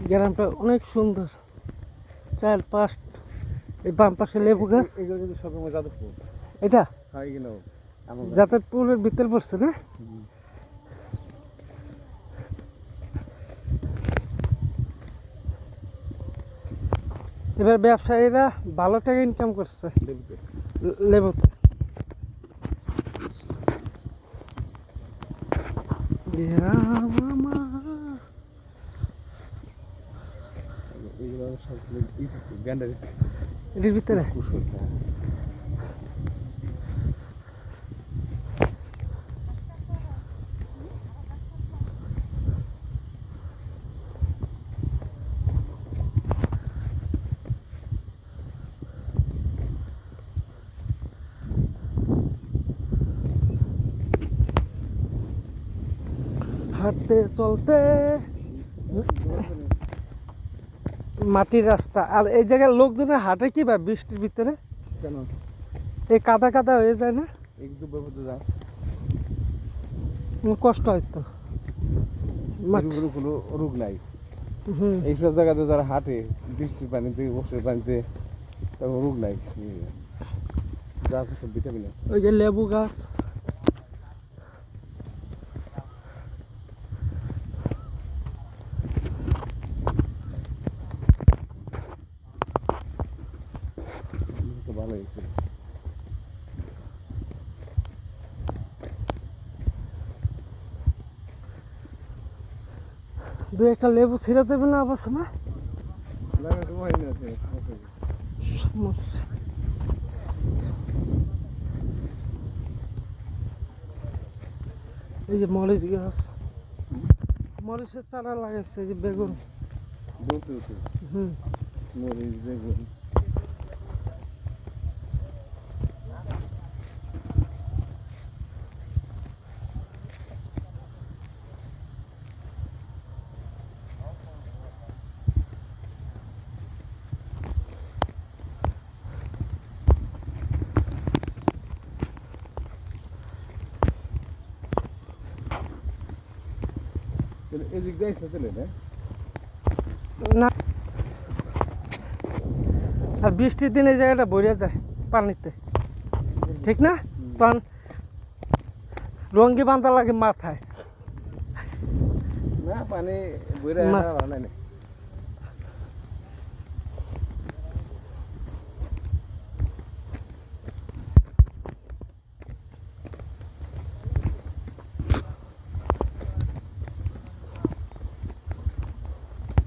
গ্রামটা অনেক সুন্দর, চারপাশ এই বাম পাশে লেবু গাছ। এগুলো কিন্তু সবসময় যাদবপুর। এটা হ্যাঁ এগুলো যাতায়াতপুরের ভিতর পড়ছে না? এবার ব্যবসায়ীরা ভালো টাকা ইনকাম করছে লেবুতে। এগুলো সব গ্যান্ডারি এটির ভিতরে হাঁটতে চলতে মাটির রাস্তা। আর এই জায়গায় লোকজনের হাঁটে কি বা বৃষ্টির ভিতরে কেন এই কাদা কাদা হয়ে যায় না? একটু ব্যবহার যায় কষ্ট হয়তো। কোনো রোগ নাই এইসব জায়গাতে যারা হাঁটে বৃষ্টির পানিতে বর্ষার পানিতে তখন রোগ নাই, যা আছে সব ভিটামিন আছে। ওই যে লেবু গাছ, ভালো হয়েছে। দু একটা লেবু ছিঁড়ে যাবে না আবার সময়? সমস্যা। এই যে মরিচ গাছ, মরিচের চারা লাগাইছে। এই যে বেগুন, মরিচ বেগুন এদিক দিয়ে এসে চলে না। আর বৃষ্টির দিনে এই জায়গাটা ভরে যায় পানিতে, ঠিক না? তখন রঙ্গি বান্ধা লাগে মাথায়। না পানি বইরা মাছ ভালো নাই।